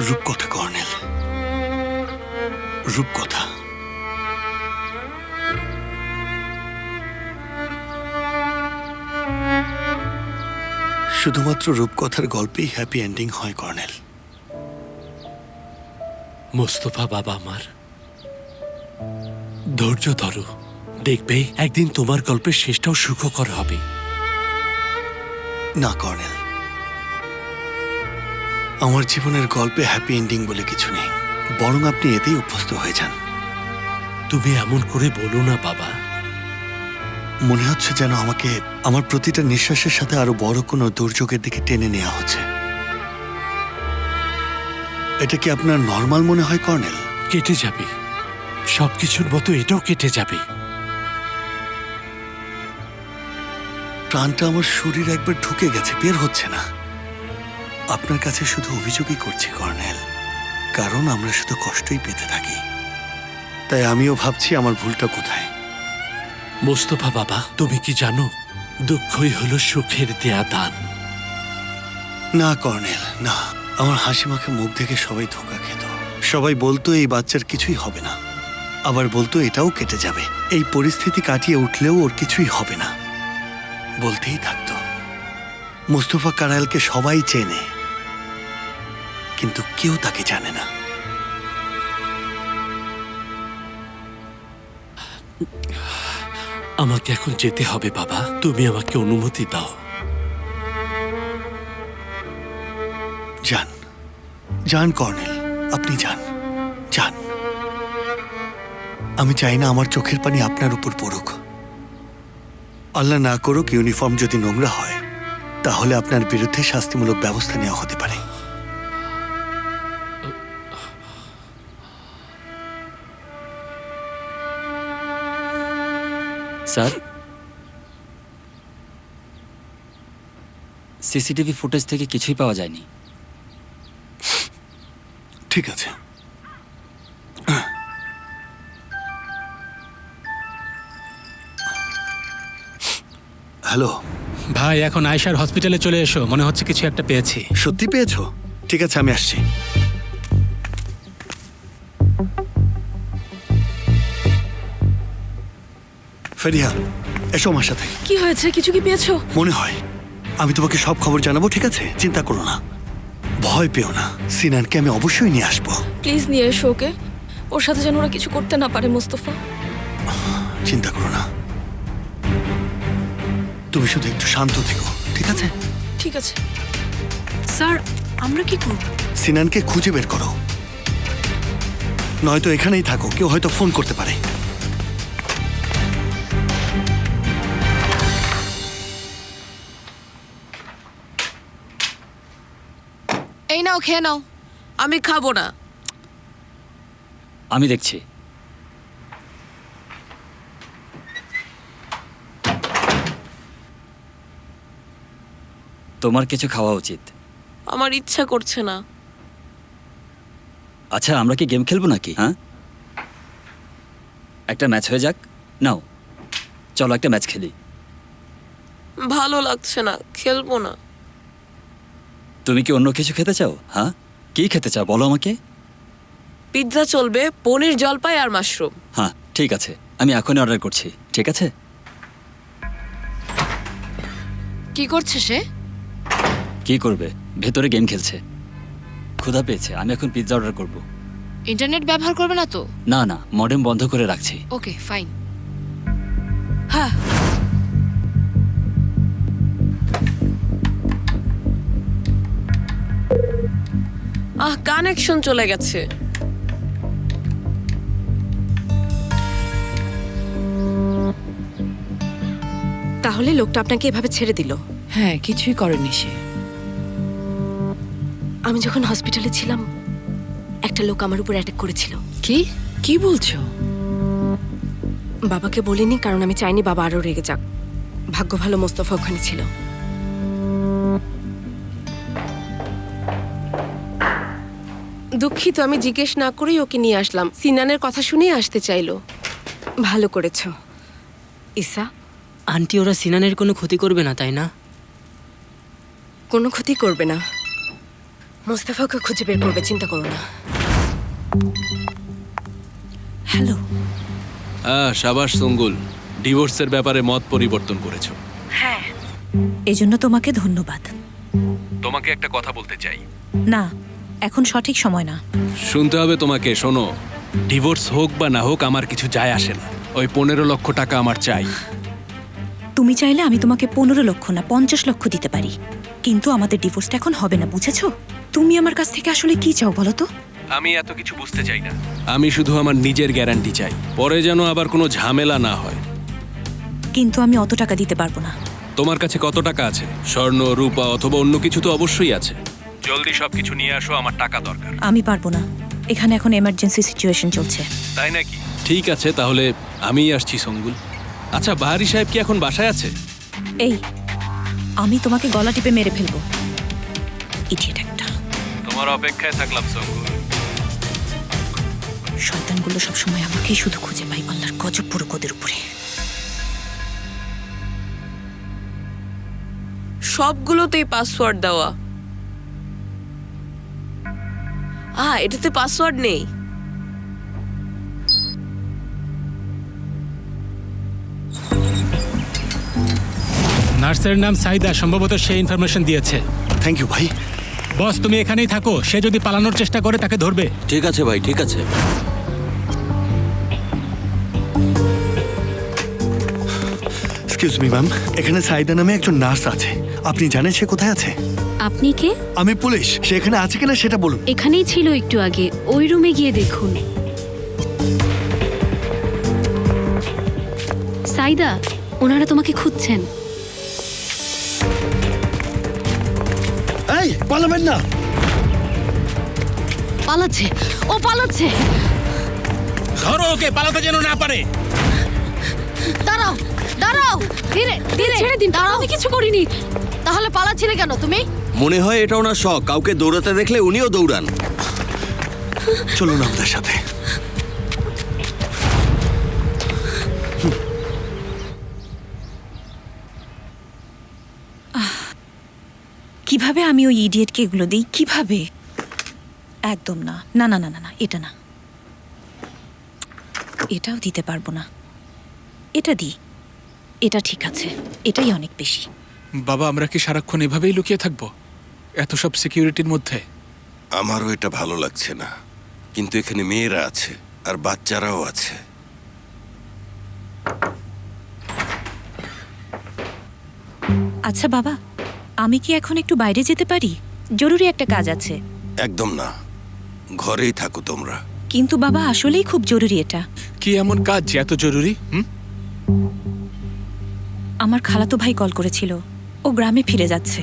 রূপকথা কর্নেল, রূপকথা। শুধুমাত্র রূপকথার গল্পেই হ্যাপি এন্ডিং হয় কর্নেল। মোস্তফা বাবা আমার, ধৈর্য ধরো, দেখবে একদিন তোমার গল্পের শেষটাও সুখকর হবে। না কর্নেল, আমার জীবনের গল্পে হ্যাপি এন্ডিং বলে কিছু নেই, বরং আপনি এতেই অভ্যস্ত হয়ে যান। তুমি এমন করে বলো না বাবা। মনে হচ্ছে যেন আমাকে আমার প্রতিটা নিঃশ্বাসের সাথে আরো বড় কোনো দুর্যোগের দিকে টেনে নেওয়া হচ্ছে। এটা কি আপনার নর্মাল মনে হয় কর্নেল? কেটে যাবে, সবকিছুর মতো এটাও কেটে যাবে। প্রাণটা আমার শরীর একবার ঢুকে গেছে, বের হচ্ছে না। আপনার কাছে শুধু অভিযোগই করছি কর্নেল, কারণ আমরা শুধু কষ্টই পেতে থাকি। তাই আমিও ভাবছি আমার ভুলটা কোথায়। মোস্তফা বাবা, তুমি কি জানো দুঃখই হলো সুখের দেয়া দান? না কর্নেল, না। আমার হাসি মাখে মুখ দেখে সবাই ধোঁকা খেত। সবাই বলতো এই বাচ্চার কিছুই হবে না, আবার বলতো এটাও কেটে যাবে। এই পরিস্থিতি কাটিয়ে উঠলেও ওর কিছুই হবে না বলতেই থাকতো। মুস্তফা কানাইলকে সবাই চেনে, কিন্তু কেউ তাকে জানে না। আমাকে এখন যেতে হবে বাবা, তুমি আমাকে অনুমতি দাও। যান, যান কর্নেল, আপনি যান, যান। আমি চাই না আমার চোখের পানি আপনার উপর পড়ুক। আল্লাহ না করুক ইউনিফর্ম যদি নোংরা হয়, তাহলে আপনার বিরুদ্ধে শাস্তিমূলক ব্যবস্থা নেওয়া হতে পারে। স্যার, সিসিটিভি ফুটেজ থেকে কিছুই পাওয়া যায়নি। ঠিক আছে। হ্যালো ভাই, এখন আয়শার হসপিটালে চলে এসো, মনে হচ্ছে কিছু একটা পেয়েছি। সত্যি পেয়েছো? ঠিক আছে, আমি আসছি। ফেরিহা, এসো আমার সাথে। কি হয়েছে? কিছু কি পেয়েছো? মনে হয় আমি তোমাকে সব খবর জানাবো, ঠিক আছে? চিন্তা করো না, ভয় পেও না। সিনানকে আমি অবশ্যই নিয়ে আসবো। প্লিজ নিয়ে এসো ওকে। ওর সাথে যেন ওরা কিছু করতে না পারে মোস্তফা। চিন্তা করো না, তুমি শুধু একটু শান্ত থেকো, ঠিক আছে? ঠিক আছে স্যার, আমরা কি করব? সিনানকে খুঁজে বের করো, নয়তো এখানেই থাকো, কেউ হয়তো ফোন করতে পারে। এই নাও, খেয়ে নাও। আমি খাবো না। আমি দেখছি। তোমার কিছু খাওয়া উচিত। আমার ইচ্ছা করছে না। আচ্ছা, আমরা কি গেম খেলবো নাকি? হ্যাঁ, একটা ম্যাচ হয়ে যাক। নাও, চলো একটা ম্যাচ খেলি। ভালো লাগছে না, খেলবো না। তুমি কি অন্য কিছু খেতে চাও? হ্যাঁ, কি খেতে চাও বলো আমাকে। পিৎজা চলবে, পনির, জলপাই আর মাশরুম। হ্যাঁ ঠিক আছে, আমি এখনই অর্ডার করছি। ঠিক আছে। কি করছে সে? কি করবে? ভেতরে গেম খেলছে। ক্ষুধা পেয়েছে, আমি এখন পিৎজা অর্ডার করব। ইন্টারনেট ব্যবহার করবে না তো? না না, মডেম বন্ধ করে রাখছি। ওকে, ফাইন। হ্যাঁ, কানেকশন চলে গেছে। তাহলে লোকটা আপনাকে এভাবে ছেড়ে দিল? হ্যাঁ, কিছুই করেনি সে। আমি যখন হসপিটালে ছিলাম, একটা লোক আমার উপর অ্যাটাক করেছিল। কি কি বলছো? বাবাকে বলিনি, কারণ আমি চাইনি বাবা আরো রেগে যাক। ভাগ্য ভালো মোস্তফা ওখানে ছিল। দুঃখিত, আমি জিজ্ঞেস না করেই ওকে নিয়ে আসলাম। সিনানের কথা শুনেই আসতে চাইলো। ভালো করেছো ঈসা। আন্টি, ওরা সিনানের কোনো ক্ষতি করবে না, তাই না? কোনো ক্ষতি করবে না। মোস্তফাকে খুঁজে বের করবে, চিন্তা করো না। হ্যালো। সাবাস সঙ্গুল, ডিভোর্সের ব্যাপারে মত পরিবর্তন করেছো। এজন্য তোমাকে ধন্যবাদ। তোমাকে একটা কথা বলতে চাই। না, এখন সঠিক সময় না। শুনতে হবে তোমাকে। শোনো, ডিভোর্স হোক বা না হোক আমার কিছু যায় আসে না। ওই 15 লক্ষ টাকা আমার চাই। তুমি চাইলে আমি তোমাকে 15 লক্ষ না 50 লক্ষ দিতে পারি, কিন্তু আমাদের ডিভোর্সটা এখন হবে না, বুঝেছো? তুমি আমার কাছ থেকে আসলে কি চাও বলো তো? আমি এত কিছু বুঝতে চাই না। আমি শুধু আমার নিজের গ্যারান্টি চাই, পরে যেন আবার কোনো ঝামেলা না হয়। কিন্তু আমি অত টাকা দিতে পারবো না। তোমার কাছে কত টাকা আছে? স্বর্ণ, রূপা অথবা অন্য কিছু তো অবশ্যই আছে। জলদি সবকিছু নিয়ে আসো, আমার টাকা দরকার। আমি পারবো না, এখানে এখন এমার্জেন্সি সিচুয়েশন চলছে। তাই নাকি? ঠিক আছে, তাহলে আমিই আসছি সঙ্গুল। আচ্ছা, বাহারি সাহেব কি এখন বাসায় আছে? এই, আমি তোমাকে গলা টিপে মেরে ফেলবো, ইডিয়েট একটা। তোমার অপেক্ষায় থাকলাম সঙ্গুল। শয়তানগুলো সবসময় আমাকেই শুধু খুঁজে পাই, আল্লাহর গজব পুরো ওদের উপরে। সবগুলোতেই পাসওয়ার্ড দেওয়া। এটাতে পাসওয়ার্ড নেই। নার্সের নাম সাইদা, সম্ভবত সে ইনফরমেশন দিয়েছে। থ্যাংক ইউ ভাই। বস, তুমি এখানেই থাকো, সে যদি পালানোর চেষ্টা করে তাকে ধরবে। ঠিক আছে ভাই, ঠিক আছে। এক্সকিউজ মি ম্যাম, এখানে সাইদা নামে একজন নার্স আছে, আপনি জানেন সে কোথায় আছে? আপনি কে? আমি পুলিশ, সে এখানে আছে কিনা সেটা বলুন। এখানেই ছিল একটু আগে, ওই রুমে গিয়ে দেখুন। সাইদা, ওনারা তোমাকে খুঁজছেন। এই, পালাবেন না। পালাচ্ছে, ও পালাচ্ছে। ধরো ওকে, পালাতে যেন না পারে। দাঁড়াও, দাঁড়াও, ধীরে ধীরে ছেড়ে দিন, আমি কিছু করিনি। তাহলে পালাচ্ছিলে কেন তুমি? মনে হয় এটা ওনার শখ, কাউকে দৌড়াতে দেখলে উনিও দৌড়ান। চলুন আমাদের সাথে। কিভাবে আমি ওই ইডিয়েটকে এগুলো দিই? কিভাবে? একদম না, না না না না না, এটা না, এটাও দিতে পারবো না। এটা দিই, এটা ঠিক আছে, এটাই অনেক বেশি। বাবা, আমরা কি সারাক্ষণ এভাবেই লুকিয়ে থাকবো এত সব সিকিউরিটির মধ্যে? আমারও এটা ভালো লাগছে না, কিন্তু এখানে মেয়েরা আছে আর বাচ্চারাও আছে। আচ্ছা বাবা, আমি কি এখন একটু বাইরে যেতে পারি? জরুরি একটা কাজ আছে। একদম না, ঘরেই থাকো তোমরা। কিন্তু বাবা, আসলেই খুব জরুরি এটা। কি এমন কাজ যে এত জরুরি? আমার খালাতো ভাই কল করেছিল, ও গ্রামে ফিরে যাচ্ছে।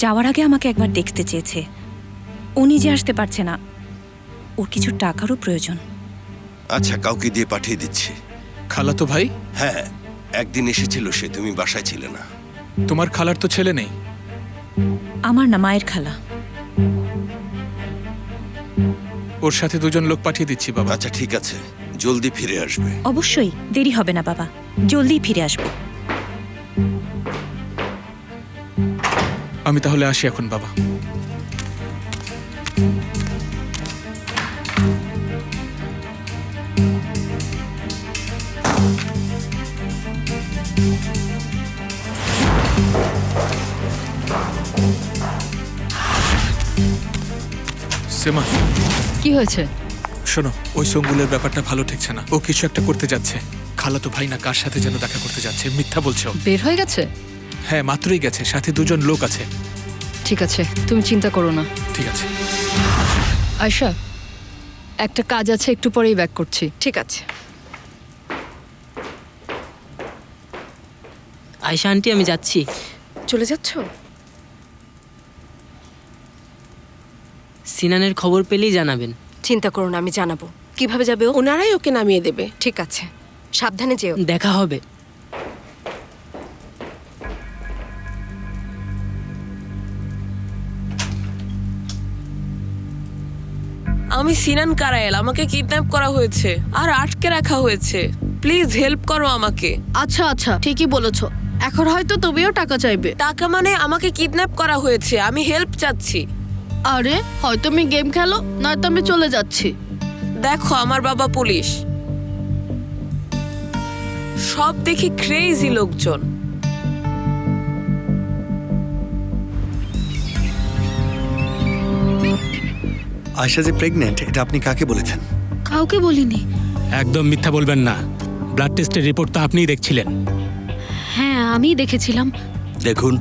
যাওয়ার আগে আমাকে একবার দেখতে চেয়েছে। ও নিজে আসতে পারছে না, ওর কিছু টাকারও প্রয়োজন। আচ্ছা, কাউকে দিয়ে পাঠিয়ে দিচ্ছি। খালাতো ভাই? হ্যাঁ, একদিন এসেছিল সে, তুমি বাসায় ছিলে না। তোমার খালার তো ছেলে নেই? আমার না, মায়ের খালা। ওর সাথে দুজন লোক পাঠিয়ে দিচ্ছি বাবা। আচ্ছা ঠিক আছে, জলদি ফিরে আসবে। অবশ্যই, দেরি হবে না বাবা, জলদি ফিরে আসবো। আমি তাহলে আসি এখন বাবা। সেমা, কি হয়েছে? শোনো, ওই সঙ্গুলের ব্যাপারটা ভালো ঠেকছে না। ও কিছু একটা করতে যাচ্ছে। খালাতো ভাই না কার সাথে যেন দেখা করতে যাচ্ছে, মিথ্যা বলছে ও। বের হয়ে গেছে? হ্যাঁ, মাত্রই গেছে, সাথে দুজন লোক আছে। ঠিক আছে, তুমি চিন্তা করো না। ঠিক আছে। আয়শা, একটা কাজ আছে, একটু পরেই ব্যাক করছি। ঠিক আছে। আয়শা আন্টি, আমি যাচ্ছি। চলে যাচ্ছ? সিনানের খবর পেলেই জানাবেন। চিন্তা করো না, আমি জানাবো। কিভাবে যাবে ও? ওনারাই ওকে নামিয়ে দেবে। ঠিক আছে, সাবধানে যেও। দেখা হবে। আমি সিনান কারায়েল, আমাকে কিডন্যাপ করা হয়েছে আর আটকে রাখা হয়েছে। প্লিজ হেল্প করো আমাকে। আচ্ছা আচ্ছা, ঠিকই বলেছো। এখন হয়তো তুমিও টাকা চাইবে। টাকা মানে? আমাকে কিডন্যাপ করা হয়েছে, আমি হেল্প চাচ্ছি। আরে হয়তো আমি গেম খেলো নয়তো আমি চলে যাচ্ছি। দেখো আমার বাবা পুলিশ, সব দেখি ক্রেজি লোকজন। আয়শা যে প্রেগনেন্ট এটা আপনি কাকে বলেছেন? কাউকে বলিনি। একদম মিথ্যা বলবেন না, ব্লাড টেস্টের রিপোর্ট তো আপনিই দেখছিলেন। হ্যাঁ আমিই দেখেছিলাম। দেখুন,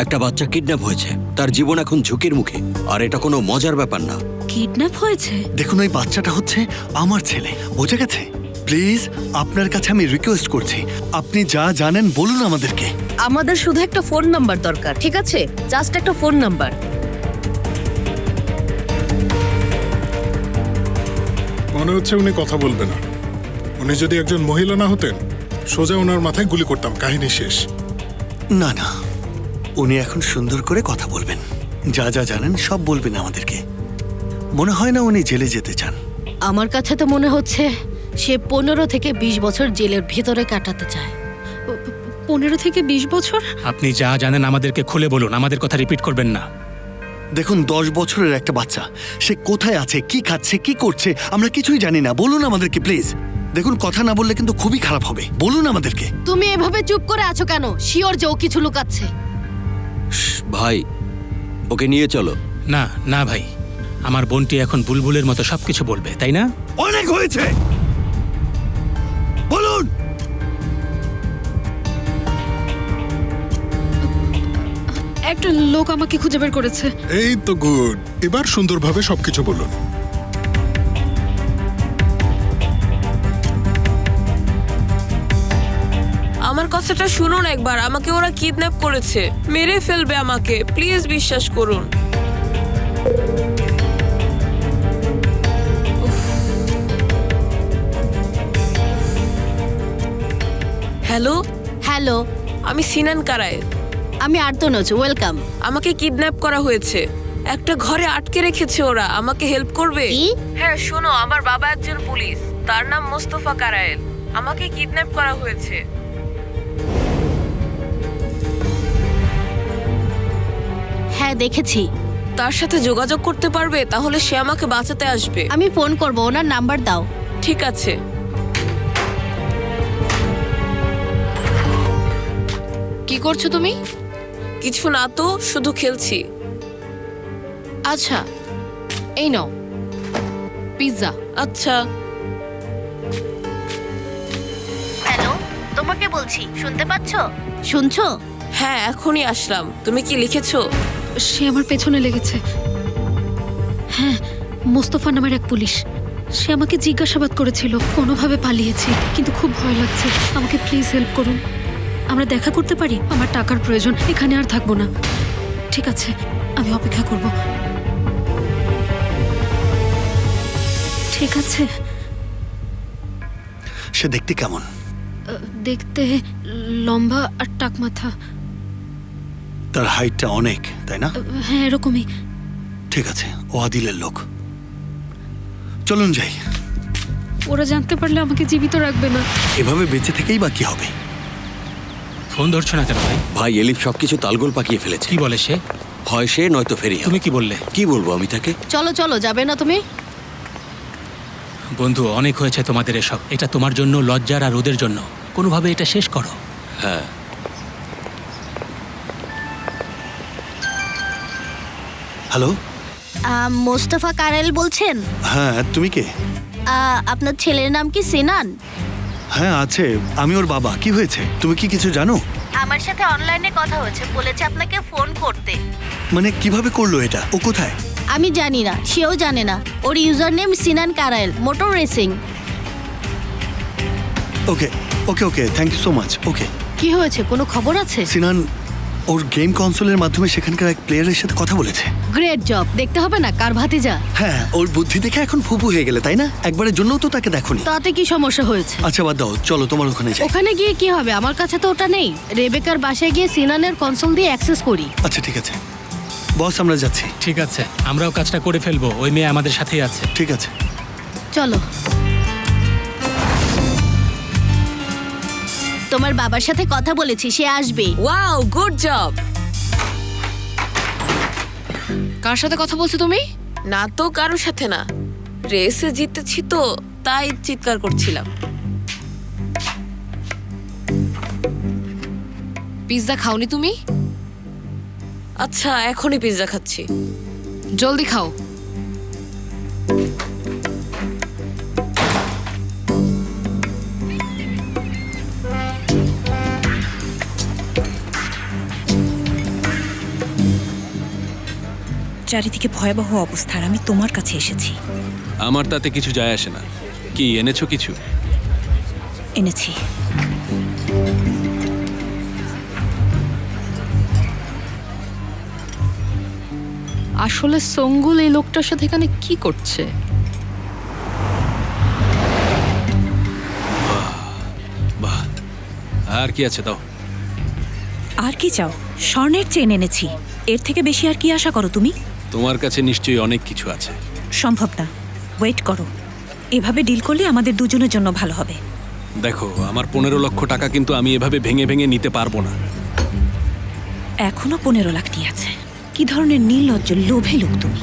একটা বাচ্চা কিডন্যাপ হয়েছে, তার জীবন এখন ঝুঁকির মুখে, আর এটা কোনো মজার ব্যাপার না। কিডন্যাপ হয়েছে? দেখুন ওই বাচ্চাটা হচ্ছে আমার ছেলে, বোঝা গেছে? প্লিজ আপনার কাছে আমি রিকোয়েস্ট করছি, আপনি যা জানেন বলুন আমাদেরকে। আমাদের শুধু একটা ফোন নাম্বার দরকার, ঠিক আছে? জাস্ট একটা ফোন নাম্বার। মনে হচ্ছে উনি কথা বলবে না। উনি যদি একজন মহিলা না হতেন, সোজা ওনার মাথায় গুলি করতাম, কাহিনী শেষ। না না, উনি এখন সুন্দর করে কথা বলবেন, যা যা জানেন সব বলবেন আমাদেরকে। মনে হয় না উনি জেলে যেতে চান। আমার কাছে তো মনে হচ্ছে সে 15 থেকে 20 বছর জেলের ভেতরে কাটাতে চায়। 15 থেকে 20 বছর? আপনি যা জানেন আমাদেরকে খুলে বলুন, আমাদের কথা রিপিট করবেন না। দেখুন 10 বছরের একটা বাচ্চা, সে কোথায় আছে, কি খাচ্ছে, কি করছে, আমরা কিছুই জানি না। বলুন আমাদেরকে প্লিজ। দেখুন কথা না বললে কিন্তু খুবই খারাপ হবে, বলুন আমাদেরকে। তুমি এভাবে চুপ করে আছো কেন? শিওর যে ও কিছু লুকাচ্ছে। ভাই, ওকে নিয়ে চলো। না না ভাই, আমার বোনটি এখন বুলবুলের মতো সবকিছু বলবে, তাই না? অনেক হয়েছে, বলুন। একটা লোক আমাকে খুঁজে বের করেছে। এই তো গুড, এবার সুন্দরভাবে সবকিছু বলুন। আমার কথাটা শুনুন একবার, আমাকে ওরা কিডন্যাপ করেছে, মেরে ফেলবে আমাকে, প্লিজ বিশ্বাস করুন। হ্যালো হ্যালো, আমি সিনান কারায়। আমি আর্তনজ, ওয়েলকাম। আমাকে কিডন্যাপ করা হয়েছে, একটা ঘরে আটকে রেখেছে ওরা, আমাকে হেল্প করবে? হ্যাঁ শোনো, আমার বাবা একজন পুলিশ, তার নাম মোস্তফা কারায়েল, আমাকে কিডন্যাপ করা হয়েছে। হ্যাঁ দেখেছি। তার সাথে যোগাযোগ করতে পারবে? তাহলে সে আমাকে বাঁচাতে আসবে। আমি ফোন করব, ওনার নাম্বার দাও। ঠিক আছে। কি করছো তুমি? কিছু না তো, শুধু খেলছি। আচ্ছা এই নাও পিৎজা। আচ্ছা। হ্যালো, তোমাকে বলছি, শুনতে পাচ্ছো? শুনছো? হ্যাঁ এখনই আসলাম। তুমি কি লিখেছো? সে আমার পেছনে লেগেছে। হ্যাঁ, মোস্তফা নামের এক পুলিশ। সে আমাকে জিজ্ঞাসাবাদ করেছিল, কোনোভাবে পালিয়েছি, কিন্তু খুব ভয় লাগছে। আমাকে প্লিজ হেল্প করুন। আমরা দেখা করতে পারি? আমার টাকার প্রয়োজন, এখানে আর থাকবো না। ঠিক আছে, আমি অপেক্ষা করব। ঠিক আছে। সে দেখতে কেমন? দেখতে লম্বা আর টাক মাথা। তার হাইটটা অনেক, তাই না? হ্যাঁ এরকমই। ঠিক আছে, ও আদিলের লোক। চলুন যাই। ওরা জানতে পারলে আমাকে জীবিত রাখবে না। এভাবে বেঁচে থেকেই বা কি হবে? ফোন ধরছো না কেন ভাই? ভাই, এলিফ সবকিছু তালগোল পাকিয়ে ফেলেছে। কি বলে সে? হয় সে, নয়তো ফেরি। তুমি কি বললে? কি বলবো আমি তাকে? চলো চলো, যাবে না তুমি? বন্ধু, অনেক হয়েছে তোমাদের এসব। এটা তোমার জন্য লজ্জার, আর ওদের জন্য। কোনোভাবে এটা শেষ করো। হ্যাঁ। হ্যালো, মোস্তফা কারায়েল বলছেন? হ্যাঁ তুমি কে? আপনার ছেলের নাম কি সিনান? হ্যাঁ আছে, আমি ওর বাবা। কি হয়েছে, তুমি কি কিছু জানো? আমার সাথে অনলাইনে কথা হয়েছে, বলেছে আপনাকে ফোন করতে। মানে কিভাবে করলো এটা? ও কোথায়? আমি জানি না, সেও জানে না। ওর user name Sinan Karayel, motor racing. Okay okay okay, thank you so much. Okay. কি হয়েছে, কোনো খবর আছে? সিনান ওর গেম কনসোলের মাধ্যমে সেখানকার এক প্লেয়ারের সাথে কথা বলেছে। গ্রেট জব, দেখতে হবে না কার ভাতিজা? হ্যাঁ, ওর বুদ্ধি দেখে এখন ফুপু হয়ে গেলে, তাই না? একবারের জন্যও তো তাকে দেখোনি। তাতে কি সমস্যা হয়েছে? আচ্ছা বাদ দাও, চলো তোমার ওখানে যাই। ওখানে গিয়ে কি হবে? আমার কাছে তো ওটা নেই। রেবেকার বাসায় গিয়ে সিনানের কনসোল দিয়ে অ্যাক্সেস করি। আচ্ছা ঠিক আছে বস, আমরা যাচ্ছি। ঠিক আছে, আমরাও কাজটা করে ফেলবো। ওই মেয়ে আমাদের সাথেই আছে। ঠিক আছে চলো। তোমার বাবার সাথে কথা বলেছি, সে আসবে। Wow, good job. কার সাথে কথা বলছো তুমি? না তো কারোর সাথে না, রেসে জিতেছি তো তাই চিৎকার করছিলাম। পিৎজা খাওনি তুমি? আচ্ছা, এখনই পিৎজা খাচ্ছি। জলদি খাও। চারিদিকে ভয়াবহ অবস্থার আমি তোমার কাছে এসেছি। আমার তাতে কিছু যায় আসে না। কি এনেছো কিছু? এনেছি। আসলে সঙ্গুল এই লোকটার সাথে এখানে কি করছে? বাহ, আর কি আছে দাও। আর কি চাও? স্বর্ণের চেন এনেছি। এর থেকে বেশি আর কি আশা করো তুমি? তোমার কাছে নিশ্চয়ই অনেক কিছু আছে। সম্ভব না, ওয়েট করো। এভাবে ডিল করলে আমাদের দুজনের জন্য ভালো হবে। দেখো, আমার 15 লক্ষ টাকা কিন্তু আমি এভাবে ভেঙে ভেঙে নিতে পারবো না। এখনো 15 লাখটি আছে। কি ধরনের নির্লজ্জ লোভী লোক তুমি!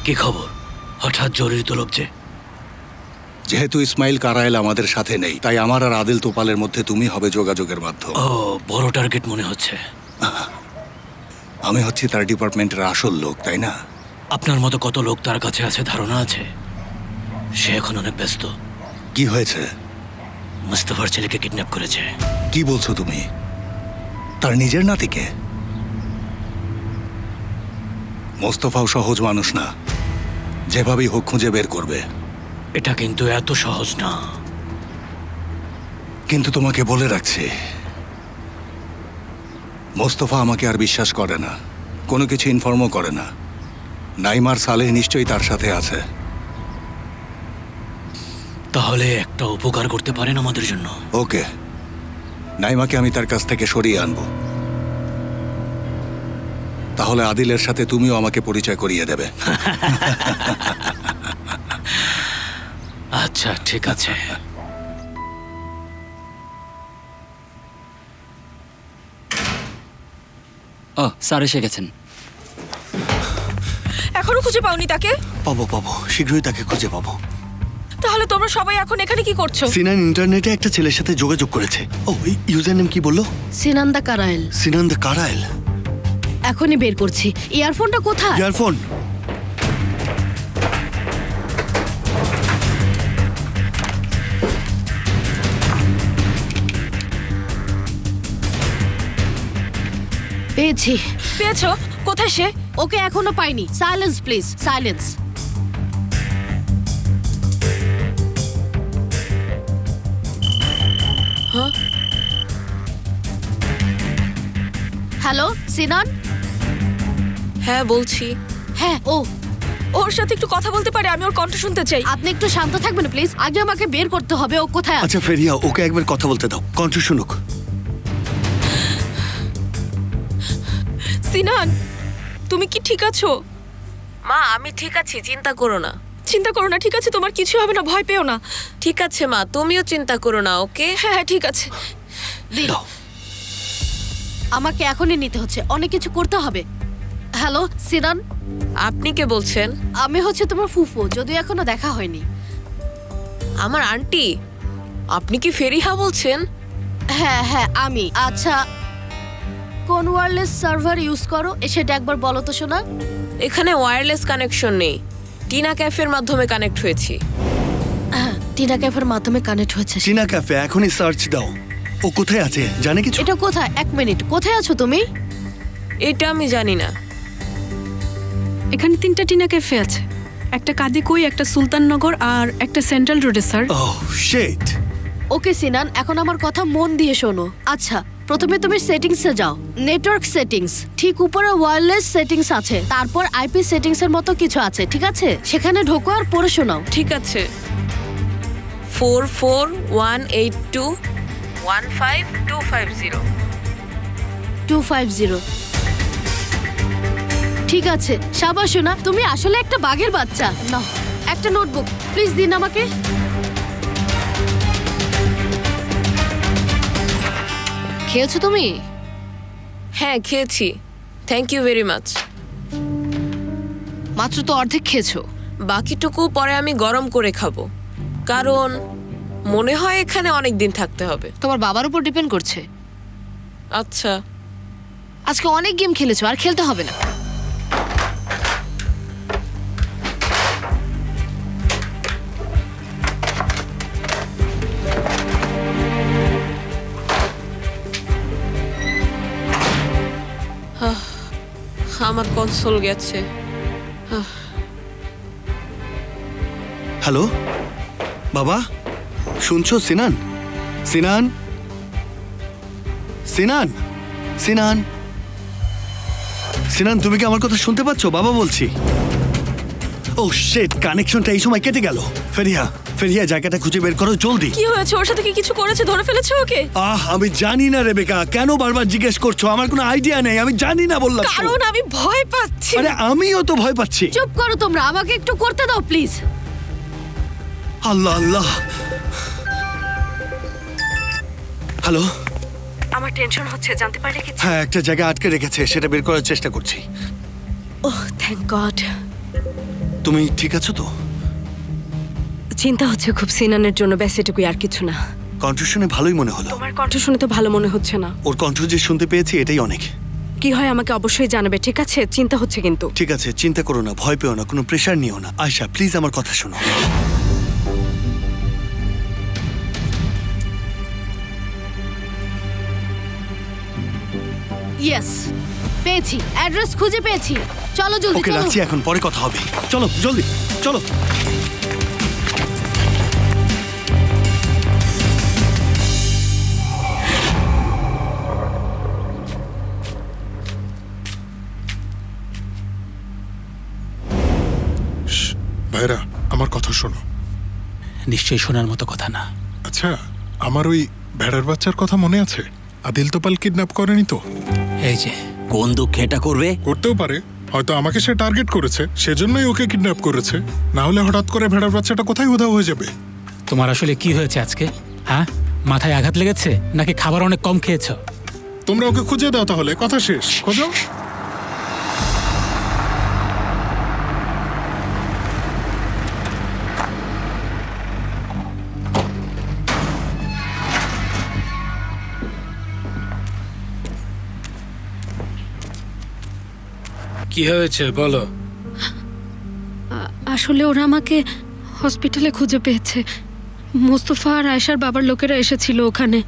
কি খবর? হঠাৎ জরুরি তলব যে? যেহেতু ইসমাইল কারায়েল আমাদের সাথে নেই, তাই আমার আর আদিল তোপালের মধ্যে তুমি হবে যোগাযোগের মাধ্যম। ও, বড় টার্গেট মনে হচ্ছে। আমি হচ্ছি তার ডিপার্টমেন্টের আসল লোক, তাই না? আপনার মতো কত লোক তার কাছে আছে ধারণা আছে? সে এখন অনেক ব্যস্ত। কি হয়েছে? মুস্তফার ছেলেকে কিডন্যাপ করেছে। কি বলছো তুমি? তার নিজের নাতিকে? মোস্তফাও সহজ মানুষ না, যেভাবেই হোক খুঁজে বের করবে। এটা কিন্তু এত সহজ না। কিন্তু তোমাকে বলে রাখছি, মোস্তফা আমাকে আর বিশ্বাস করে না, কোনো কিছু ইনফর্মও করে না। নাইমার সালেহ নিশ্চয়ই তার সাথে আছে। তাহলে একটা উপকার করতে পারেন আমাদের জন্য? ওকে, নাইমাকে আমি তার কাছ থেকে সরিয়ে আনবো। তাহলে আদিলের সাথে তুমিও আমাকে পরিচয় করিয়ে দেবে। আচ্ছা, ঠিক আছে। ও, স্যার এসে গেছেন। এখনো খুঁজে পাওনি তাকে? পাবো পাবো, শীঘ্রই তাকে খুঁজে পাবো। তাহলে তোমরা সবাই এখন এখানে কি করছো? সিনান ইন্টারনেটে একটা ছেলের সাথে যোগাযোগ করেছে। ও, ইউজার নেম কি বললো? সিনান্দা কারায়েল। সিনান দা কারায়েল। এখনই বের করছি। ইয়ারফোনটা কোথায়? ইয়ারফোন। পেয়েছি। পেয়েছো? কোথায় সে? ওকে এখনো পাইনি। Silence please, silence. হ্যাঁ? হ্যালো সিনান? হ্যাঁ বলছি। হ্যাঁ, ওর সাথে একটু কথা বলতে পারে? আমি ওর কণ্ঠ শুনতে চাই। আপনি একটু শান্ত থাকবেন প্লিজ। আগে আমাকে বের করতে হবে ও কোথায় আছে। আচ্ছা ফেরিয়া, ওকে একবার কথা বলতে দাও, কণ্ঠ শুনুক। সিনান, তুমি কি ঠিক আছো? মা, আমি ঠিক আছি, চিন্তা করো না। চিন্তা করো না, ঠিক আছে? তোমার কিছু হবে না, ভয় পেও না। ঠিক আছে মা, তুমিও চিন্তা করো না, ওকে? হ্যাঁ, ঠিক আছে। দাও। আমাকে এখনই নিতে হচ্ছে, অনেক কিছু করতে হবে। হ্যালো সিনান? আপনি কে বলছেন? আমি হচ্ছে তোমার ফুফু, যদিও এখনো দেখা হয়নি। আমার আন্টি? আপনি কি ফেরিহা বলছেন? হ্যাঁ হ্যাঁ আমি। আচ্ছা, কোন ওয়্যারলেস সার্ভার ইউজ করো সেটা একবার বলো তো শোনা। এখানে ওয়্যারলেস কানেকশন নেই, টিনা ক্যাফের মাধ্যমে কানেক্ট হয়েছি। হ্যাঁ, টিনা ক্যাফের মাধ্যমে কানেক্ট হয়েছে। টিনা ক্যাফে, এখনই সার্চ দাও। ও কোথায় আছে জানে কিছু? এটা কোথায়? এক মিনিট, কোথায় আছো তুমি? এটা আমি জানি না। এখানে 3টা টিনা ক্যাফে আছে, একটা কাদিকই, একটা সুলতাননগর আর একটা সেন্ট্রাল রোডে স্যার। Oh shit. ওকে সিনান, এখন আমার কথা মন দিয়ে শোনো। আচ্ছা, প্রথমে তুমি সেটিংসে যাও, নেটওয়ার্ক সেটিংস। ঠিক উপরে ওয়্যারলেস সেটিংস আছে, তারপর আইপি সেটিংস এর মতো কিছু আছে, ঠিক আছে? সেখানে ঢোকো আর পড়ে শোনাও। ঠিক আছে। 4418215250। 250। ঠিক আছে, সাবাস সোনা, তুমি আসলে একটা বাঘের বাচ্চা। নাও একটা নোটবুক প্লিজ দিন আমাকে। খেয়েছো তুমি? হ্যাঁ খেয়েছি, থ্যাংক ইউ ভেরি মাচ। মাত্র তো অর্ধেক খেয়েছো। বাকিটুকু পরে আমি গরম করে খাবো, কারণ মনে হয় এখানে অনেক দিন থাকতে হবে। তোমার বাবার উপর ডিপেন্ড করছে। আচ্ছা, আজকে অনেক গেম খেলেছো, আর খেলতে হবে না। আমার কনসোল গেছে। হ্যালো বাবা, শুনছো? সিনান, সিনান, সিনান, সিনান, সিনান, তুমি কি আমার কথা শুনতে পাচ্ছ? বাবা বলছি। ও শিট, কানেকশনটা এই সময় কেটে গেল। ফেরিয়া, ফেরিয়া, জায়গাটা খুঁজে বের করো জলদি। কি হয়েছে? ওর সাথে কি কিছু করেছে? ধরে ফেলেছে ওকে? আমি জানি না রেবেকা, কেন বারবার জিজ্ঞেস করছো? আমার কোনো আইডিয়া নেই, আমি জানি না বললাম তো। কারণ আমি ভয় পাচ্ছি। আরে আমিও তো ভয় পাচ্ছি। চুপ করো তোমরা, আমাকে একটু করতে দাও প্লিজ। Allah Allah. হ্যালো, আমার টেনশন হচ্ছে, জানতে পারলে কিছু? হ্যাঁ, একটা জায়গায় আটকে রেখেছে, সেটা বের করার চেষ্টা করছি। ওহ থ্যাংক গড। তুমি ঠিক আছো তো? চিন্তা হচ্ছে খুব সিনানের জন্য, ব্যাস এটুকুই, আর কিছু না। কণ্ঠ শুনে ভালোই মনে হলো। তোমার কণ্ঠ শুনে তো ভালো মনে হচ্ছে না। ওর কণ্ঠ যে শুনতে পেয়েছি এটাই অনেক। কি হয় আমাকে অবশ্যই জানাবে, ঠিক আছে? চিন্তা হচ্ছে কিন্তু। ঠিক আছে, চিন্তা করো না, ভয় পেও না, কোনো প্রেশার নিও না। আয়শা প্লিজ আমার কথা শোনো। ইয়েস, পেয়েছি, অ্যাড্রেস খুঁজে পেয়েছি। চলো জলদি ওকে চলো। রাখছি, এখন পরে কথা হবে। চলো জলদি চলো। ভাইরা, আমার কথা শোনো। নিশ্চয়ই শোনার মতো কথা না। আচ্ছা, আমার ওই ভেড়ার বাচ্চার কথা মনে আছে? আদিল তোপাল কিডন্যাপ করেনি তো? এই যে কোন দুঃখে এটা করবে? করতেও পারে, হয়তো আমাকে সে টার্গেট করেছে, সেজন্যই ওকে কিডন্যাপ করেছে। না হলে হঠাৎ করে ভেড়ার বাচ্চাটা কোথায় উধাও হয়ে যাবে? তোমার আসলে কি হয়েছে আজকে? হ্যাঁ, মাথায় আঘাত লেগেছে নাকি খাবার অনেক কম খেয়েছো? তোমরা ওকে খুঁজে দাও তাহলে, কথা শেষ। খোঁজো। কি হয়েছে বলো? আসলে ওরা আমাকে হসপিটালে খুঁজে পেয়েছে। মোস্তফা আর আয়েশার বাবার লোকেরা এসেছিল ওখানে।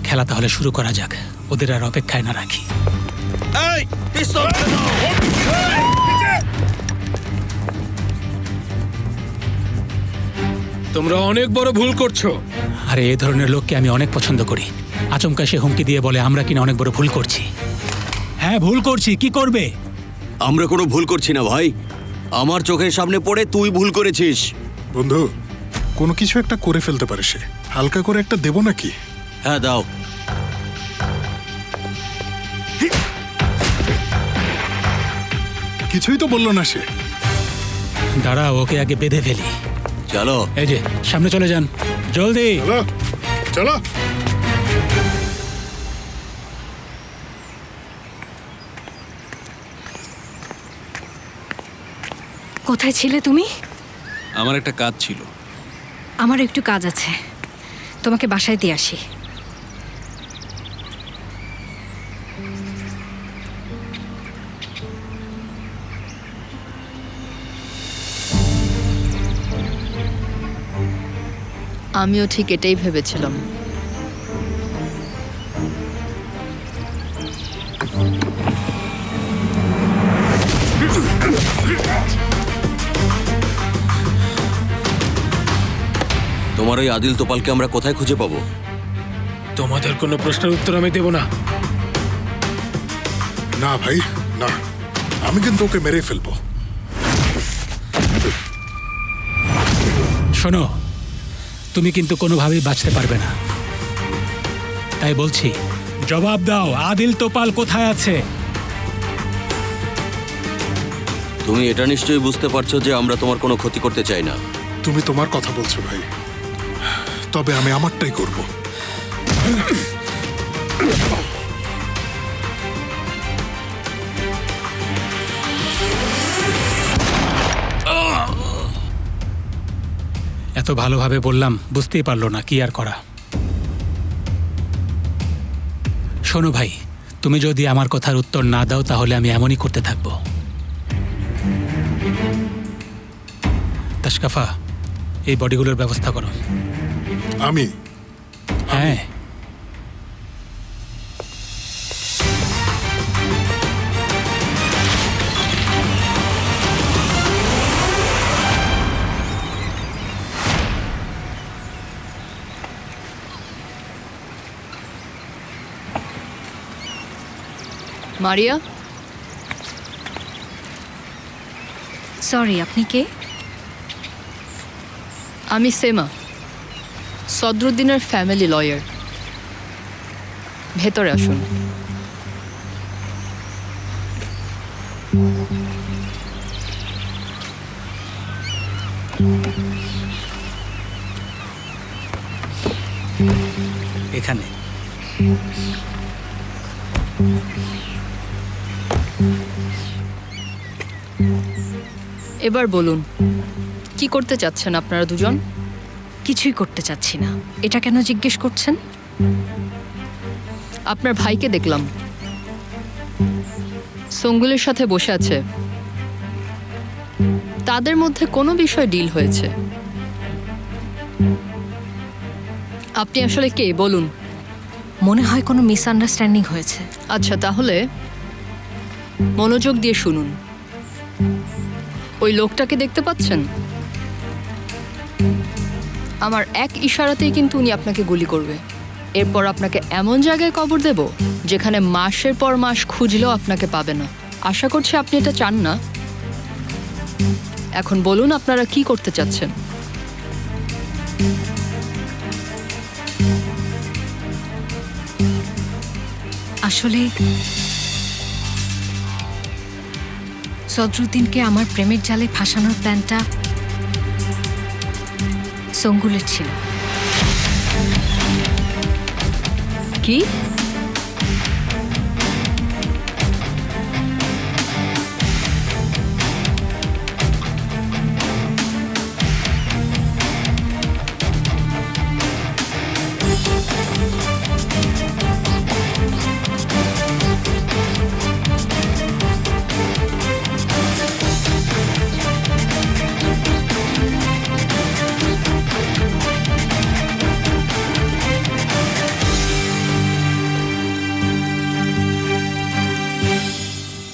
খেলা তাহলে শুরু করা যাক, ওদের আর অপেক্ষায় না রাখি। তোমরা অনেক বড় ভুল করছো। আরে এই ধরনের লোককে আমি অনেক পছন্দ করি। আচমকা সে হুমকি দিয়ে বলে আমরা কিনা অনেক বড় ভুল করছি। হ্যাঁ ভুল করছি, কি করবে? আমরা কোনো ভুল করছি না ভাই, আমার চোখের সামনে পড়ে তুই ভুল করেছিস। বন্ধু, কোনো কিছু একটা করে ফেলতে পারে সে, হালকা করে একটা দেবো নাকি? হ্যাঁ দাও। কিছুই তো বললো না সে। দাঁড়াও, ওকে আগে বেঁধে ফেলি। চলো। এই যে সামনে চলে যান, জলদি চলো চলো। কোথায় ছিলে তুমি? আমার একটা কাজ ছিল। আমার একটু কাজ আছে, তোমাকে বাসায় দিয়ে আসি। আমিও ঠিক এটাই ভেবেছিলাম। তোমার ওই আদিল তোপালকে আমরা কোথায় খুঁজে পাবো? তোমাদের কোনো প্রশ্নের উত্তর আমি দেব না। না ভাই না, আমি কিন্তু ওকে মেরে ফেলবো। শোনো, তুমি কিন্তু কোনোভাবেই বাঁচতে পারবে না। তাই বলছি জবাব দাও, আদিল তোপাল কোথায় আছে? তুমি এটা নিশ্চয়ই বুঝতে পারছো যে আমরা তোমার কোনো ক্ষতি করতে চাই না। তুমি তোমার কথা বলছো ভাই, তবে আমি আমারটাই করব। এত ভালোভাবে বললাম, বুঝতেই পারলো না, কি আর করা। শোনো ভাই, তুমি যদি আমার কথার উত্তর না দাও তাহলে আমি এমনই করতে থাকবো। তাশকাফা, এই বডিগুলোর ব্যবস্থা করো। আমি? হ্যাঁ। মারিয়া, সরি, আপনি কে? আমি সেমা, সদরুদ্দিনের ফ্যামিলি লয়ার। ভেতরে আসুন। এখানে এবার বলুন, কি করতে চাচ্ছেন আপনারা দুজন? কিছুই করতে চাচ্ছি না। এটা কেন জিজ্ঞেস করছেন? আপনার ভাইকে দেখলাম সঙ্গুলের সাথে বসে আছে। তাদের মধ্যে কোনো বিষয় ডিল হয়েছে। আপনি আসলে কে বলুন? মনে হয় কোনো মিসআন্ডারস্ট্যান্ডিং হয়েছে। আচ্ছা, তাহলে মনোযোগ দিয়ে শুনুন। ওই লোকটাকে দেখতে পাচ্ছেন? আমার এক ইশারাতেই কিন্তু উনি আপনাকে গুলি করবে। এরপর আপনাকে এমন জায়গায় কবর দেব যেখানে মাসের পর মাস খুঁজলেও আপনাকে পাবে না। আশা করছি আপনি এটা চান না। এখন বলুন আপনারা কি করতে চাচ্ছেন? আসলে সদরুদ্দিনকে আমার প্রেমের জালে ফাঁসানোর প্ল্যানটা সঙ্গুলের ছিল। কি?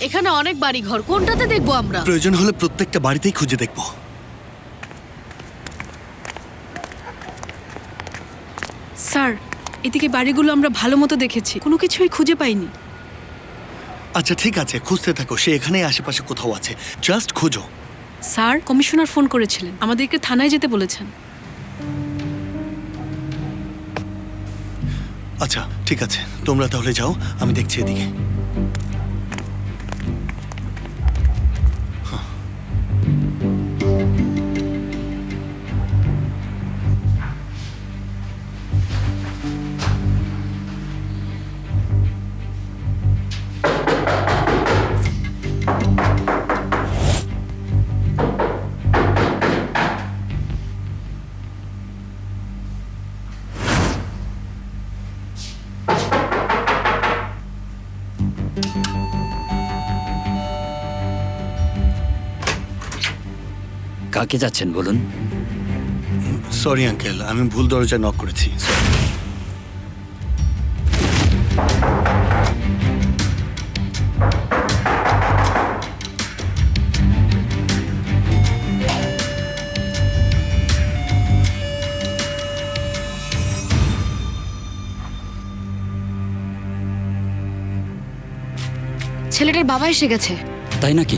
এখানে অনেক বাড়ি ঘর, কোনটাতে দেখবো আমরা? প্রয়োজন হলে প্রত্যেকটা বাড়িতেই খুঁজে দেখব। স্যার, এদিকে বাড়িগুলো আমরা ভালো মতো দেখেছি, কোনো কিছুই খুঁজে পাইনি। আচ্ছা ঠিক আছে, খুঁজতে থাকো, সে এখানেই আশেপাশে কোথাও আছে, জাস্ট খুঁজো। স্যার, কমিশনার ফোন করেছিলেন, আমাদেরকে থানায় যেতে বলেছেন। আচ্ছা ঠিক আছে, তোমরা তাহলে যাও, আমি দেখছি এদিকে। কাকে যাচ্ছেন বলুন? সরি আঙ্কেল, আমি ভুল দরজায় নক করেছি। ছেলেটার বাবা এসে গেছে। তাই নাকি?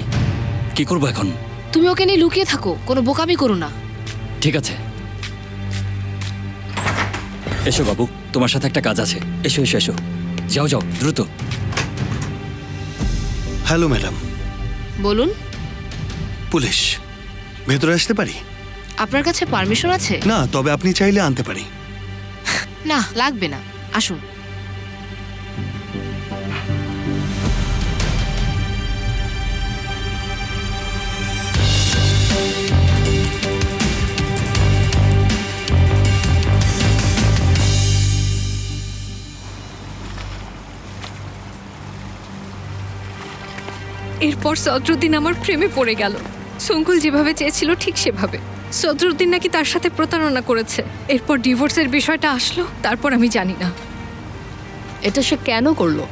কি করবো এখন? তুমি ওকে নিয়ে লুকিয়ে থাকো, কোনো বোকামি করো না। ঠিক আছে। এসো বাবু, তোমার সাথে একটা কাজ আছে। এসো এসো এসো, যাও যাও দ্রুত। Hello madam. বলুন, পুলিশ, ভেতরে আসতে পারি? আপনার কাছে পারমিশন আছে? না, তবে আপনি চাইলে আনতে পারি। না, লাগবে না, আসুন। এরপর সদরুদ্দিন আমার প্রেমে পড়ে গেল। সঙ্কুল যেভাবে চেয়েছিল ঠিক সেভাবে। সদরুদ্দিন নাকি তার সাথে প্রতারণা করেছে। এরপর ডিভোর্সের বিষয়টা আসলো, তারপর আমি জানি না এটা সে কেন করলো।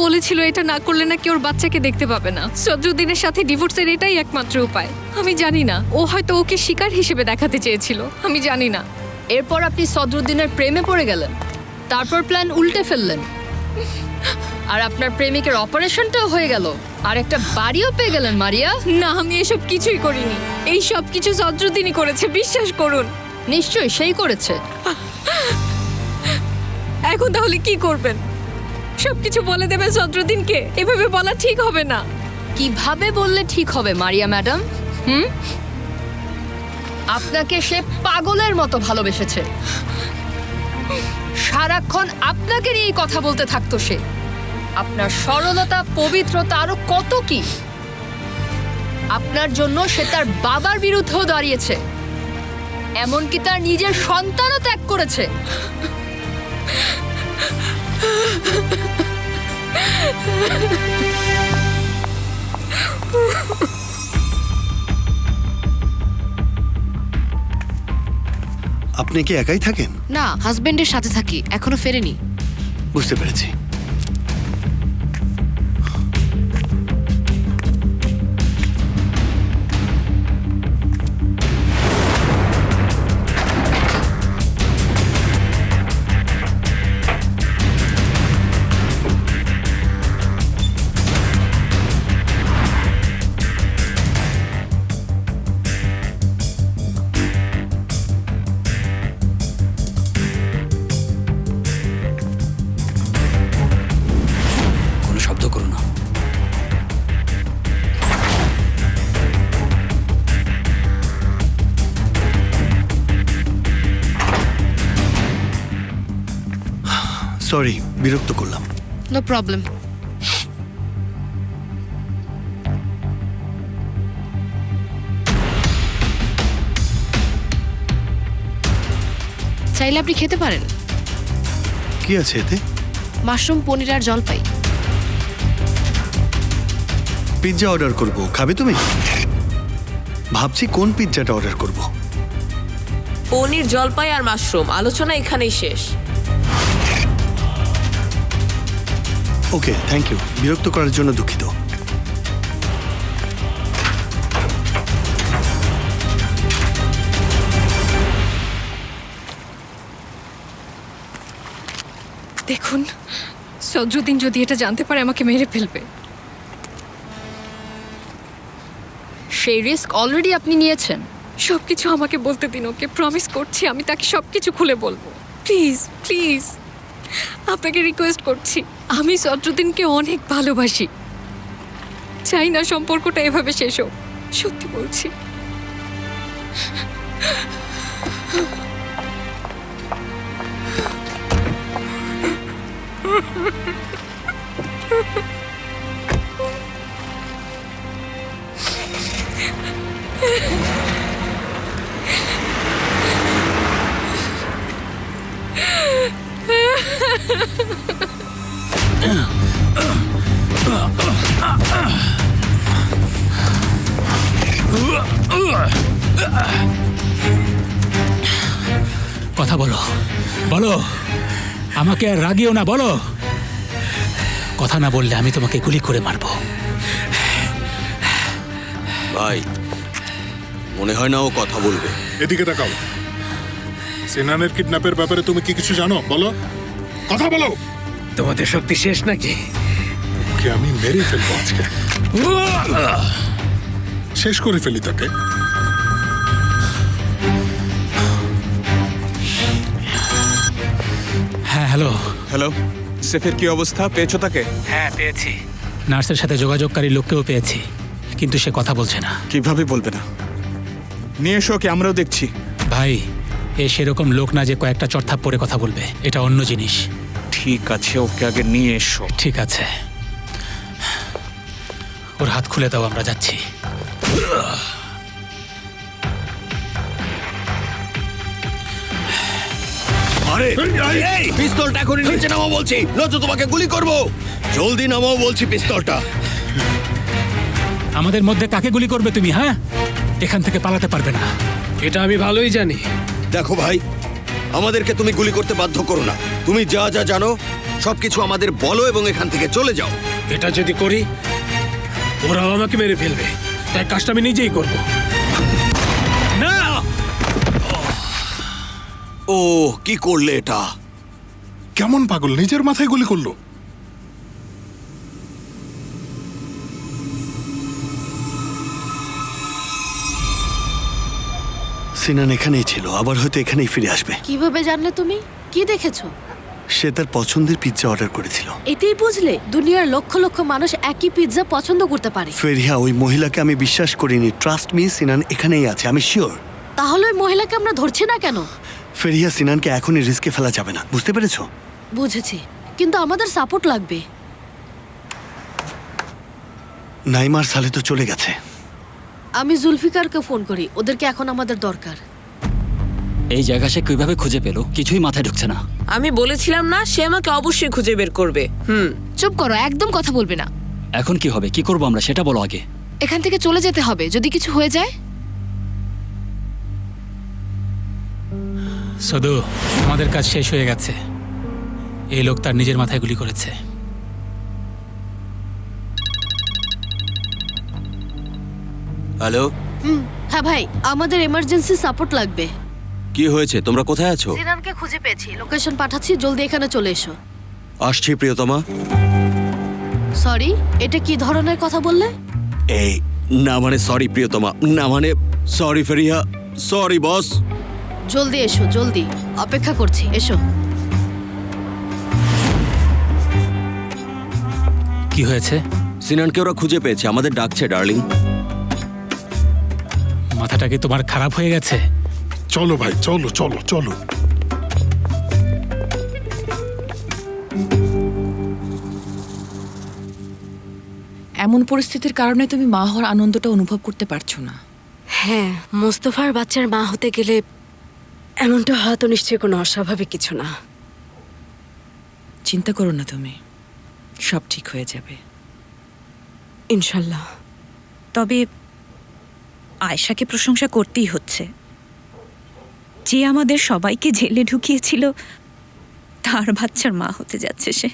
বলেছিল এটা না করলে নাকি ওর বাচ্চাকে দেখতে পাবে না। সদরুদ্দিনের সাথে ডিভোর্সের এটাই একমাত্র উপায়। আমি জানি না, ও হয়তো ওকে শিকার হিসেবে দেখাতে চেয়েছিল, আমি জানি না। এরপর আপনি সদরুদ্দিনের প্রেমে পড়ে গেলেন, তারপর প্ল্যান উল্টে ফেললেন, আর আপনার প্রেমিকের অপারেশনটাও হয়ে গেল, আর একটা বাড়িও পেয়ে গেলেন মারিয়া। না, আমি এসব কিছুই করিনি। এই সব কিছু সদরুদ্দিনই করেছে, বিশ্বাস করুন। নিশ্চয়ই সেই করেছে। এখন তাহলে কি করবেন? সবকিছু বলে দেবে সদরুদ্দিনকে? এভাবে বলা ঠিক হবে না। কিভাবে বললে ঠিক হবে মারিয়া ম্যাডাম? আপনাকে সে পাগলের মতো ভালোবেসেছে। সারাক্ষণ আপনাকে নিয়েই কথা বলতে থাকতো সে। আপনার সরলতা, পবিত্রতা, আরো কত কি। আপনার জন্য সে তার বাবার বিরুদ্ধেও দাঁড়িয়েছে, এমনকি তার নিজের সন্তানও ত্যাগ করেছে। আপনি কি একাই থাকেন? না, হাজবেন্ডের সাথে থাকি, এখনো ফেরেনি। বুঝতে পেরেছি। কোনো শব্দ করো না। সরি, বিরক্ত করলাম। No problem. চাইলে আপনি খেতে পারেন। কি আছে এতে? মাশরুম, পনির আর জলপাই। পিৎজা অর্ডার করব, খাবে তুমি? ভাবছি কোন পিৎজাটা অর্ডার করব। পনির, জলপাই আর মাশরুম, আলোচনা এখানেই শেষ। ওকে, থ্যাংক ইউ। বিরক্ত করার জন্য দুঃখিত। দেখুন, সদরুদ্দিন যদি এটা জানতে পারে আমাকে মেরে ফেলবে। সেই রিস্ক অলরেডি আপনি নিয়েছেন। সবকিছু আমাকে বলতে দিন ওকে, প্রমিস করছি আমি তাকে সবকিছু খুলে বলবো। প্লিজ প্লিজ, আপনাকে রিকোয়েস্ট করছি। আমি সদরুদ্দিনকে অনেক ভালোবাসি, চাই না সম্পর্কটা এভাবে শেষ হোক। সত্যি বলছি। কথা বলো, বলো, আমাকে আর রাগিও না, বলো। কথা না বললে আমি তোমাকে গুলি করে মারবো। ভাই, মনে হয় না ও কথা বলবে। এদিকে তাকাও। সিনানের কিডন্যাপের ব্যাপারে তুমি কি কিছু জানো? বলো, কথা বলো। তোমাদের শক্তি শেষ নাকি? কি আমি মেরে ফেলবো আজকে, শেষ করে ফেলি তাকে। হ্যাঁ হ্যালো। হ্যালো, সেফের কি অবস্থা? পেয়েছো তাকে? হ্যাঁ পেয়েছি। নার্সের সাথে যোগাযোগকারী লোককেও পেয়েছি, কিন্তু সে কথা বলছে না। কিভাবে বলবে না? নিয়ে এসো ওকে, আমরাও দেখছি। ভাই, এ সেরকম লোক না যে কয়েকটা চড়থাপ পরে কথা বলবে। এটা অন্য জিনিস। ঠিক আছে, ওকে আগে নিয়ে এসো। ঠিক আছে, ওর হাত খুলে দাও, আমরা যাচ্ছি। আরে এই পিস্তলটা এখনই নিচে নামাও বলছি, নয়তো তোমাকে গুলি করব। জলদি নামাও বলছি পিস্তলটা। আমাদের মধ্যে কাকে গুলি করবে তুমি? হ্যাঁ, এখান থেকে পালাতে পারবে না। এটা আমি ভালোই জানি। দেখো ভাই, আমাদেরকে তুমি গুলি করতে বাধ্য করো না। তুমি যা যা জানো সবকিছু আমাদের বলো এবং এখান থেকে চলে যাও। এটা যদি করি ওরাও আমাকে মেরে ফেলবে, তাই কাজটা আমি নিজেই করব। না! ও কি করলে এটা? কেমন পাগল, নিজের মাথায় গুলি করলো। সিনান এখানেই ছিল, আবার হয়তো এখানেই ফিরে আসবে। কিভাবে জানলে তুমি? কি দেখেছো? সে তার পছন্দের পিৎজা অর্ডার করেছিল। এতেই বুঝলে দুনিয়ার লক্ষ লক্ষ মানুষ একই পিৎজা পছন্দ করতে পারে। ফেরিয়া, ওই মহিলাকে আমি বিশ্বাস করিনি। ট্রাস্ট মি, সিনান এখানেই আছে, আমি শিওর। তাহলে ওই মহিলাকে আমরা ধরছি না কেন? ফেরিয়া, সিনানকে এখনই রিস্কে ফেলা যাবে না, বুঝতে পেরেছো? বুঝেছি, কিন্তু আমাদের সাপোর্ট লাগবে। নাইমার সালে তো চলে গেছে। আমি জুলফিকারকে ফোন করি, ওদেরকে এখন আমাদের দরকার। এই জায়গা সে কিভাবে খুঁজে পেল কিছুই মাথায় ঢুকছে না। আমি বলেছিলাম না, সে আমাকে অবশ্যই খুঁজে বের করবে। চুপ করো, একদম কথা বলবে না। এখন কি হবে, কি করব আমরা সেটা বলো আগে। এখান থেকে চলে যেতে হবে, যদি কিছু হয়ে যায়। শুধু আমাদের কাজ শেষ হয়ে গেছে। এই লোক তার নিজের মাথায় গুলি করেছে। হ্যালো, হ্যাঁ ভাই, আমাদের এমার্জেন্সি সাপোর্ট লাগবে। কি হয়েছে? তোমরা কোথায় আছো? সিনানকে খুঁজে পেয়েছি, লোকেশন পাঠাচ্ছি, জলদি এখানে চলে এসো। আসছি প্রিয়তমা। সরি, এটা কি ধরনের কথা বললে? এই না মানে সরি প্রিয়তমা, না মানে সরি ফেরিয়া, সরি বস। জলদি এসো, জলদি, অপেক্ষা করছি, এসো। কি হয়েছে? সিনানকে ওরা খুঁজে পেয়েছে, আমাদের ডাকছে ডার্লিং। মাথাটা কি তোমার খারাপ হয়ে গেছে? চলো ভাই, চলো চলো চলো। এমন পরিস্থিতির কারণে তুমি মা হওয়ার আনন্দটা অনুভব করতে পারছো না। হ্যাঁ, মোস্তফার বাচ্চার মা হতে গেলে এমনটা হওয়া তো নিশ্চয়ই কোনো অস্বাভাবিক কিছু না। চিন্তা করো না তুমি, সব ঠিক হয়ে যাবে ইনশাল্লাহ। তবে আয়েশাকে প্রশংসা করতেই হচ্ছে। যে আমাদের সবাইকে জেলে ঢুকিয়েছিল, তার বাচ্চার মা হতে যাচ্ছে সে।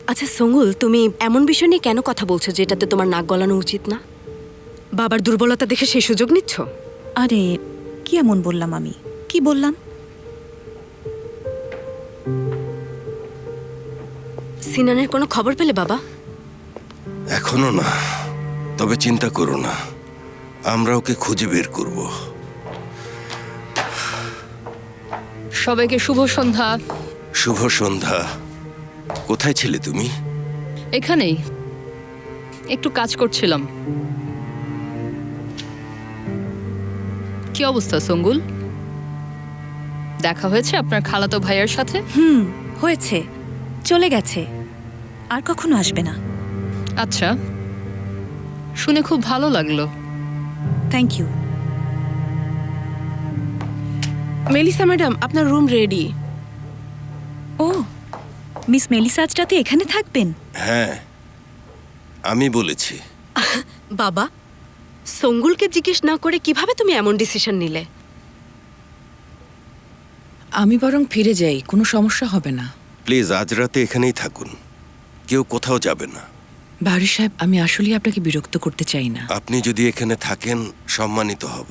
আচ্ছা সঙ্গুল, তুমি এমন বিষয় নিয়ে কেন কথা বলছো যেটাতে তোমার নাক গলানো উচিত না? বাবার দুর্বলতা দেখে সেই সুযোগ নিচ্ছ? আরে কি এমন বললাম আমি? কি বললাম? সিনানের কোনো খবর পেলে বাবা? এখনো না, তবে চিন্তা করো না, আমরা ওকে খুঁজে বের করব। সবাইকে শুভ সন্ধ্যা। শুভ সন্ধ্যা। কোথায় ছিলে তুমি? এখানেই একটু কাজ করছিলাম। কি অবস্থা সঙ্গুল? দেখা হয়েছে আপনার খালাতো ভাইয়ের সাথে? হয়েছে, চলে গেছে, আর কখনো আসবে না। আচ্ছা, শুনে খুব ভালো লাগলো। Thank you. মেলিসা ম্যাডাম, আপনার room ready. Oh, miss Melissa আজ রাতে এখানে থাকবেন? হ্যাঁ, আমি বলেছি। বাবা, সঙ্গুলকে জিজ্ঞেস না করে কিভাবে তুমি এমন ডিসিশন নিলে? আমি বরং ফিরে যাই, কোনো সমস্যা হবে না। প্লিজ আজ রাতে এখানেই থাকুন, কেউ কোথাও যাবে না। বাহারি সাহেব, আমি আসলেই আপনাকে বিরক্ত করতে চাই না। আপনি যদি এখানে থাকেন সম্মানিত হব।